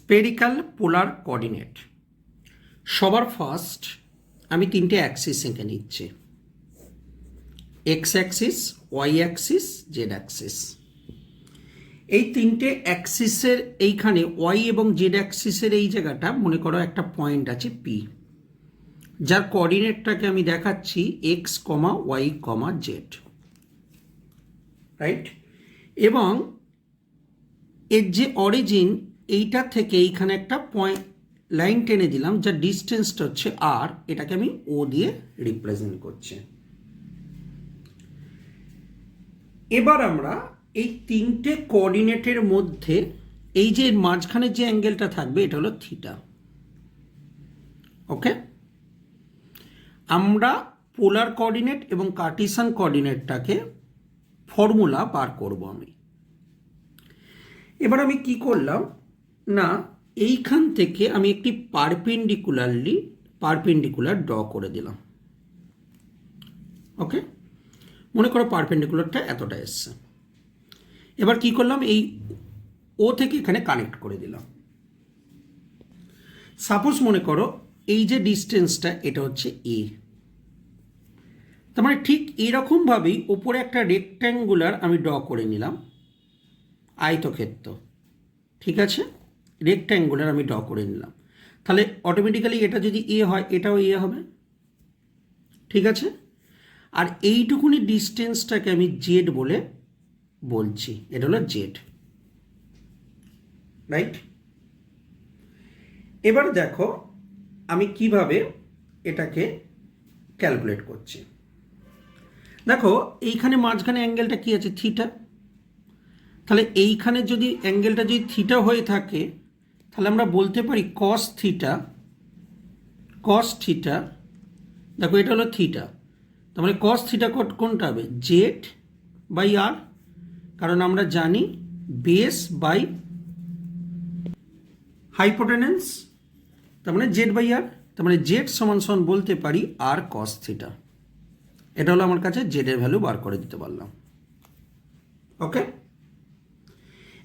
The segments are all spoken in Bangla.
Spherical polar coordinate. সবার ফার্স্ট আমি তিনটে অ্যাক্সিস এঁকে নিচ্ছি, X axis, Y axis, Z axis. এই তিনটে অ্যাক্সিসের এইখানে ওয়াই এবং জেড অ্যাক্সিসের এই জায়গাটা মনে করো একটা পয়েন্ট আছে পি, যার কোঅর্ডিনেটটাকে আমি দেখাচ্ছি এক্স কমা ওয়াই কমা জেড, রাইট? এবং এর যে অরিজিন এইটা থেকে এইখানে একটা পয়েন্ট লাইন টেনে দিলাম, যার ডিস্টেন্সটা হচ্ছে আর, এটাকে আমি ও দিয়ে রিপ্রেজেন্ট করছি। এবার আমরা এই তিনটে কোঅর্ডিনেটের মধ্যে এই যে মাঝখানে যে অ্যাঙ্গেলটা থাকবে এটা হলো থিটা। ওকে, আমরা পোলার কোঅর্ডিনেট এবং কার্টিসিয়ান কোঅর্ডিনেটটাকে ফর্মুলা বার করব আমি। এবার আমি কি করলাম না, এইখান থেকে আমি একটি পারপেন্ডিকুলার ড্র করে দিলাম। ওকে, মনে করো পারপেন্ডিকুলারটা এতটা এসছে। এবার কি করলাম, এই ও থেকে এখানে কানেক্ট করে দিলাম। সাপোজ মনে করো এই যে ডিস্টেন্সটা এটা হচ্ছে এ, তার মানে ঠিক এরকমভাবেই ওপরে একটা রেক্ট্যাঙ্গুলার আমি ড্র করে নিলাম, আয়তক্ষেত্র। ঠিক আছে, রেক্ট্যাঙ্গুলার আমি ড্র করে নিলাম, তাহলে অটোমেটিক্যালি এটা যদি এ হয় এটাও এ হবে। ঠিক আছে, আর এইটুকুনি ডিস্টেন্সটাকে আমি জেড বলে বলছি, এটা হলো জেড, রাইট? এবার দেখো আমি কিভাবে এটাকে ক্যালকুলেট করছি। দেখো এইখানে মাঝখানে অ্যাঙ্গেলটা কি আছে, থিটা। তাহলে এইখানে যদি অ্যাঙ্গেলটা যদি থিটা হয়ে থাকে তাহলে আমরা বলতে পারি কস থিটা, দেখো এটা হলো থিটা, তার মানে কস থিটা কোনটা হবে, জেড বাই আর, কারণ আমরা জানি বেস বাই হাইপোটেনেন্স, তার মানে জেড বাই আর, তার মানে জেড সমান সমান বলতে পারি আর কস থিটা। এটা হলো আমার কাছে জেডের ভ্যালু বার করে দিতে পারলাম। ওকে,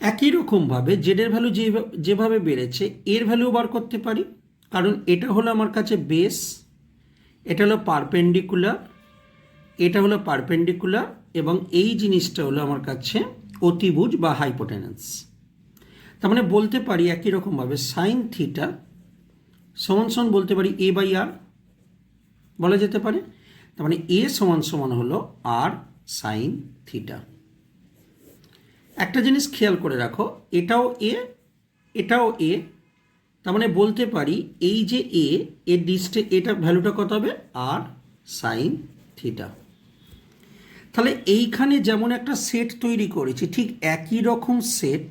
একই রকমভাবে জেডের ভ্যালু যেভাবে বেড়েছে এর ভ্যালু বার করতে পারি, কারণ এটা হলো আমার কাছে বেস, এটা হলো পারপেন্ডিকুলার, এবং এই জিনিসটা হলো আমার কাছে অতিভুজ বা হাইপোটেনেন্স। তার মানে বলতে পারি একই রকমভাবে সাইন থিটা সমান বলতে পারি এ বাই আর বলা যেতে পারে, তার মানে এ সমান হলো আর সাইন থিটা। একটা জিনিস খেয়াল করে রাখো, এটাও এ, তার মানে বলতে পারি এই যে এর এটার ভ্যালুটা কত হবে, আর সাইন থিটা। তাহলে এইখানে যেমন একটা সেট তৈরি করেছি ঠিক একই রকম সেট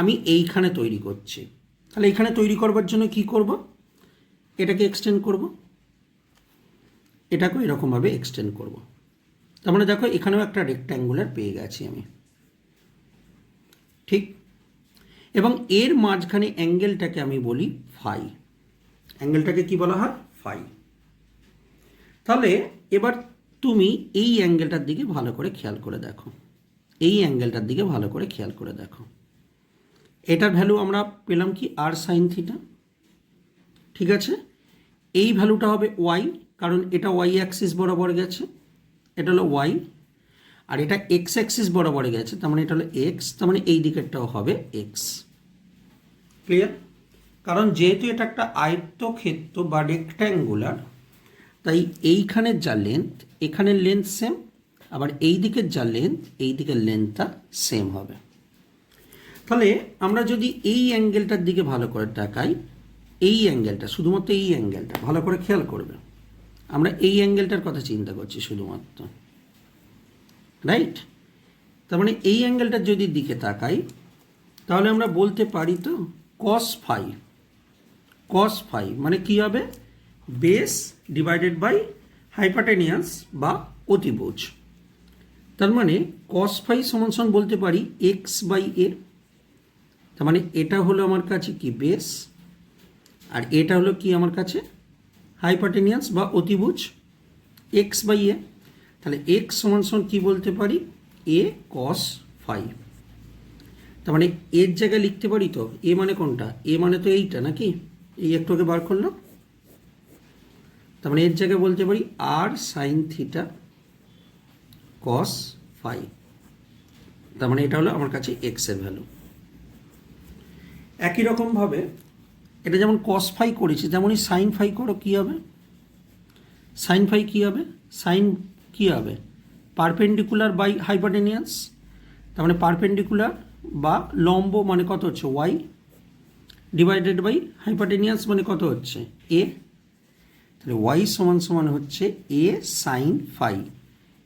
আমি এইখানে তৈরি করছি। তাহলে এইখানে তৈরি করবার জন্য কি করব, এটাকে এক্সটেন্ড করব, এটাকেও এরকমভাবে এক্সটেন্ড করব। তার মানে দেখো এখানেও একটা রেক্ট্যাঙ্গুলার পেয়ে গেছি আমি, ঠিক? এবং এর মাঝখানে অ্যাঙ্গেলটাকে আমি বলি ফাই, অ্যাঙ্গেলটাকে কি বলা হয়, ফাই। তাহলে এবার তুমি এই অ্যাঙ্গেলটার দিকে ভালো করে খেয়াল করে দেখো, এটার ভ্যালু আমরা পেলাম কি, আর সাইন থিটা। ঠিক আছে, এই ভ্যালুটা হবে ওয়াই, কারণ এটা ওয়াই অ্যাক্সিস বরাবর গেছে, এটা হলো ওয়াই, আর এটা এক্স অ্যাক্সিস বরাবর গেছে, তার মানে এটা হলো এক্স, তার মানে এই দিকেরটাও হবে এক্স। ক্লিয়ার? কারণ যেহেতু এটা একটা আয়তক্ষেত্র বা রেক্ট্যাঙ্গুলার, তাই এইখানের যা লেন্থ এখানের লেন্থ সেম, আবার এই দিকের যা লেন্থ এই দিকের লেন্থটা সেম হবে। তাহলে আমরা যদি এই অ্যাঙ্গেলটার দিকে ভালো করে তাকাই, এই অ্যাঙ্গেলটা, শুধুমাত্র এই অ্যাঙ্গেলটা ভালো করে খেয়াল করবে, আমরা এই অ্যাঙ্গেলটার কথা চিন্তা করছি শুধুমাত্র, রাইট? তার মানে এই অ্যাঙ্গেলটার যদি দিকে তাকাই তাহলে আমরা বলতে পারি তো কস ফাই মানে কি হবে, বেস ডিভাইডেড বাই হাইপোটেনিয়াস বা অতিভুজ। তার মানে কস ফাই সমান বলতে পারি এক্স বাই এ, তার মানে এটা হলো আমার কাছে কি বেস, আর এটা হলো কি আমার কাছে হাইপোটেনিয়াস বা অতিভুজ এক্স বাই এ। তাহলে এক্স সমান কি বলতে পারি, এ কস ফাই। তার মানে এর জায়গায় লিখতে পারি তো এ মানে কোনটা, এ মানে তো এইটা নাকি, এই একটু আগে বার করলাম। তার মানে এর জায়গায় বলতে পারি আর সাইন থিটা কস ফাই। তার মানে এটা হলো আমার কাছে এক্স এর ভ্যালু। একই রকমভাবে এটা যেমন কস ফাই করেছি তেমনই সাইন ফাই করো, কী হবে, সাইন ফাই কী হবে, সাইন কী হবে, পারপেন্ডিকুলার বাই হাইপোটেনিয়াস। তার মানে পারপেন্ডিকুলার বা লম্ব মানে কত হচ্ছে ওয়াই, ডিভাইডেড বাই হাইপোটেনিয়াস মানে কত হচ্ছে এ। তাহলে ওয়াই সমান সমান হচ্ছে a sine phi.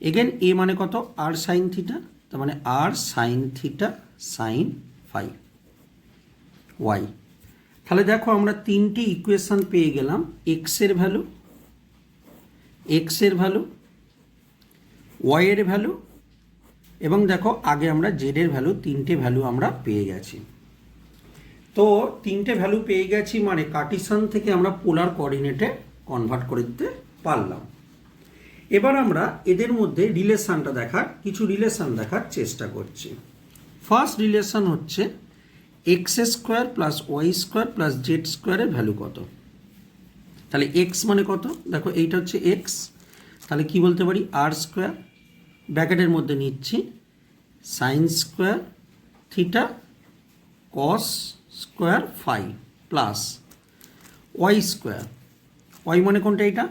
Again a মানে কত আর সাইন থিটা, তার মানে r sine theta sine phi y. তাহলে দেখো আমরা তিনটি ইকুয়েশন পেয়ে গেলাম, এক্সের ভ্যালু, এক্সের ভ্যালু, ওয়াইয়ের ভ্যালু, এবং দেখো আগে আমরা জেডের ভ্যালু, তিনটে ভ্যালু আমরা পেয়ে গেছি। তো তিনটে ভ্যালু পেয়ে গেছি মানে কার্টিসিয়ান থেকে আমরা পোলার কোঅর্ডিনেটে কনভার্ট করে দিতে পারলাম। এবার আমরা এদের মধ্যে রিলেশানটা দেখার, কিছু রিলেশান দেখার চেষ্টা করছি। ফার্স্ট রিলেশান হচ্ছে X square plus Y square plus Z স্কোয়ারের ভ্যালু কত। তাহলে এক্স মানে কত, দেখো এইটা হচ্ছে এক্স, তাহলে কি বলতে পারি আর স্কোয়ার, ব্র্যাকেটের মধ্যে নিচ্ছি sine square theta cos square phi plus Y square, Y মানে কোনটা এটা,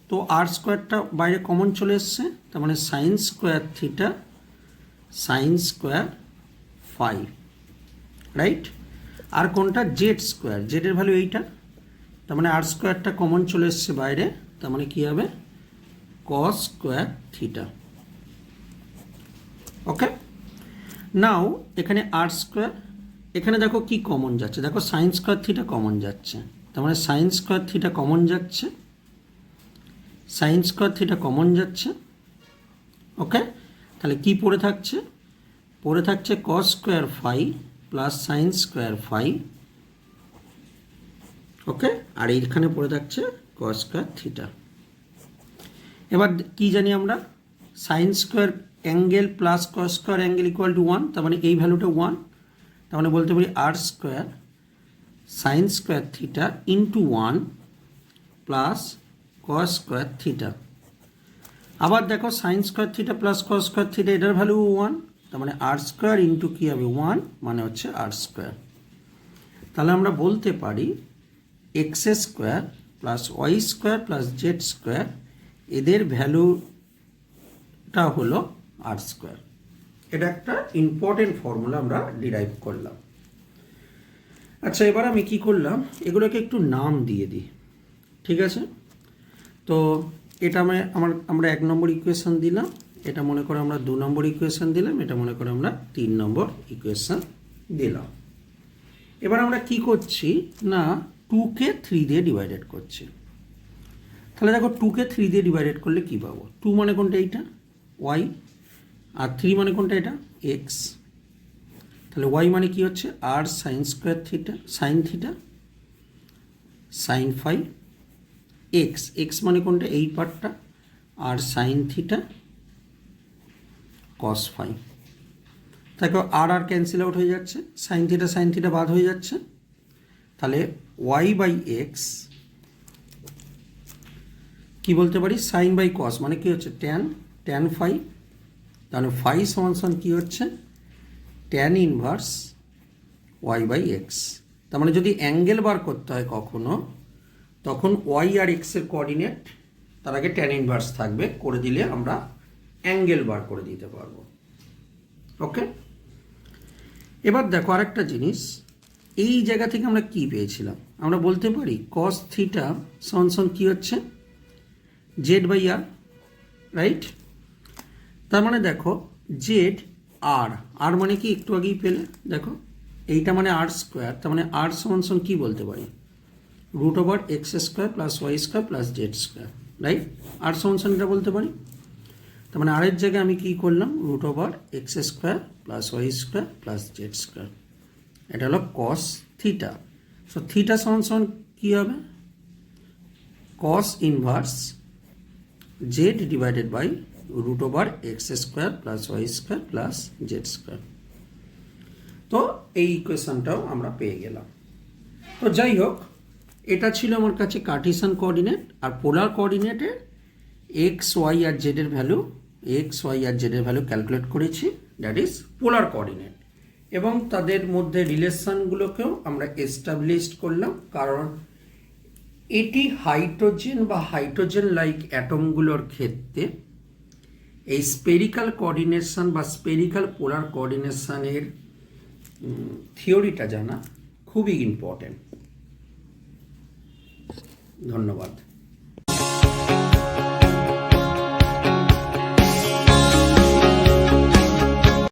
তো আর স্কোয়ারটা বাইরে কমন চলে এসছে, তার মানে sine square theta sine square phi, right. আর কোনটা জেড স্কোয়ার, জেডের ভ্যালু এইটা, তার মানে আর স্কোয়ারটা কমন চলে এসছে বাইরে, তার মানে কী হবে কস স্কোয়ার থিটা। ওকে, নাও এখানে আর স্কোয়ার, এখানে দেখো কি কমন যাচ্ছে, দেখো সাইন স্কোয়ার থিটা কমন যাচ্ছে, তার মানে সাইন স্কোয়ার থিটা কমন যাচ্ছে, সাইন স্কোয়ার থিটা কমন যাচ্ছে। ওকে, তাহলে কি পড়ে থাকছে, পড়ে থাকছে cos square phi plus sine square phi. Okay, আর এইখানে পড়ে থাকছে কস স্কোয়ার থিটা। এবার কি জানি আমরা, sine square angle plus cos square angle equal to 1, তার মানে এই ভ্যালুটা 1, তার মানে বলতে পারি r square sine square theta into 1 plus cos square theta. আবার দেখো sine square theta plus cos square theta এটার ভ্যালু 1, তার মানে আর স্কোয়ার ইন্টু কী হবে 1 মানে হচ্ছে আর স্কোয়ার। তাহলে আমরা বলতে পারি X square plus Y square plus Z square এদের ভ্যালুটা হলো আর স্কোয়ার। এটা একটা ইম্পর্টেন্ট ফর্মুলা আমরা ডিরাইভ করলাম। আচ্ছা, এবার আমি কি করলাম, এগুলোকে একটু নাম দিয়ে দিই, ঠিক আছে। তো এটা আমরা 1 নম্বর ইকুয়েশন দিলাম, এটা মনে করে আমরা 2 নম্বর ইকুয়েশন দিলাম, এটা মনে করে আমরা 3 নম্বর ইকুয়েশন দিলাম। এবার আমরা কি করছি না 2কে 3 দিয়ে ডিভাইডেড করছি। তাহলে দেখো 2কে 3 দিয়ে ডিভাইডেড করলে কী পাবো, 2 মানে কোনটা এইটা ওয়াই, আর 3 মানে কোনটা এটা এক্স। তাহলে ওয়াই মানে কি হচ্ছে r sine square theta sine theta sine phi, x, x মানে কোনটা এই পার্টটা r sine theta cos phi. দেখো আর আর ক্যান্সেল আউট হয়ে যাচ্ছে, সাইন থিটা বাদ হয়ে যাচ্ছে, তাহলে ওয়াই বাই এক্স কী বলতে পারি সাইন বাই কস মানে কি হচ্ছে ট্যান ফাই, তাহলে ফাই সমান সমান কী হচ্ছে tan inverse Y by X. তার মানে যদি অ্যাঙ্গেল বার করতে হয় কখনো, তখন ওয়াই আর এক্সের কোঅর্ডিনেট তার আগে ট্যান ইনভার্স থাকবে, করে দিলে আমরা অ্যাঙ্গেল বার করে দিতে পারবো। ওকে, এবার দেখো আরেকটা জিনিস, এই জায়গা থেকে আমরা কি পেয়েছিলাম, আমরা বলতে পারি কস থিটা সমান সমান কী হচ্ছে জেড বাই আর, রাইট। তার মানে দেখো জেড আর, আর মানে কি একটু আগেই পেলে দেখো এইটা মানে আর স্কোয়ার, তার মানে আর সমান সমান কী বলতে পারি root over x square plus Y square plus Z square, right. R সমান সমান এটা বলতে পারি, তার মানে আরের জায়গায় আমি কী করলাম root over x square plus Y square plus Z square, এটা হলো কস থিটা। সো থিটা সমান সমান কী হবে cos inverse Z divided by root over x square plus Y square plus Z square. তো এই ইকুয়েশনটাও আমরা পেয়ে গেলাম। তো যাই হোক, এটা ছিল আমার কাছে কার্টেসিয়ান কোঅর্ডিনেট। আর পোলার কোঅর্ডিনেটের এক্স ওয়াই আর জেডের ভ্যালু, এক্স ওয়াই আর জেডের ভ্যালু ক্যালকুলেট করেছি, দ্যাট ইজ পোলার কোঅর্ডিনেট। এবং তাদের মধ্যে রিলেশনগুলোকেও আমরা এস্টাবলিশড করলাম, কারণ এটি হাইড্রোজেন বা হাইড্রোজেন লাইক অ্যাটমগুলোর ক্ষেত্রে এই স্পেরিক্যাল কোঅর্ডিনেশন বা স্পেরিক্যাল পোলার কোঅর্ডিনেশনের থিওরিটা জানা খুবই ইম্পর্ট্যান্ট। ধন্যবাদ।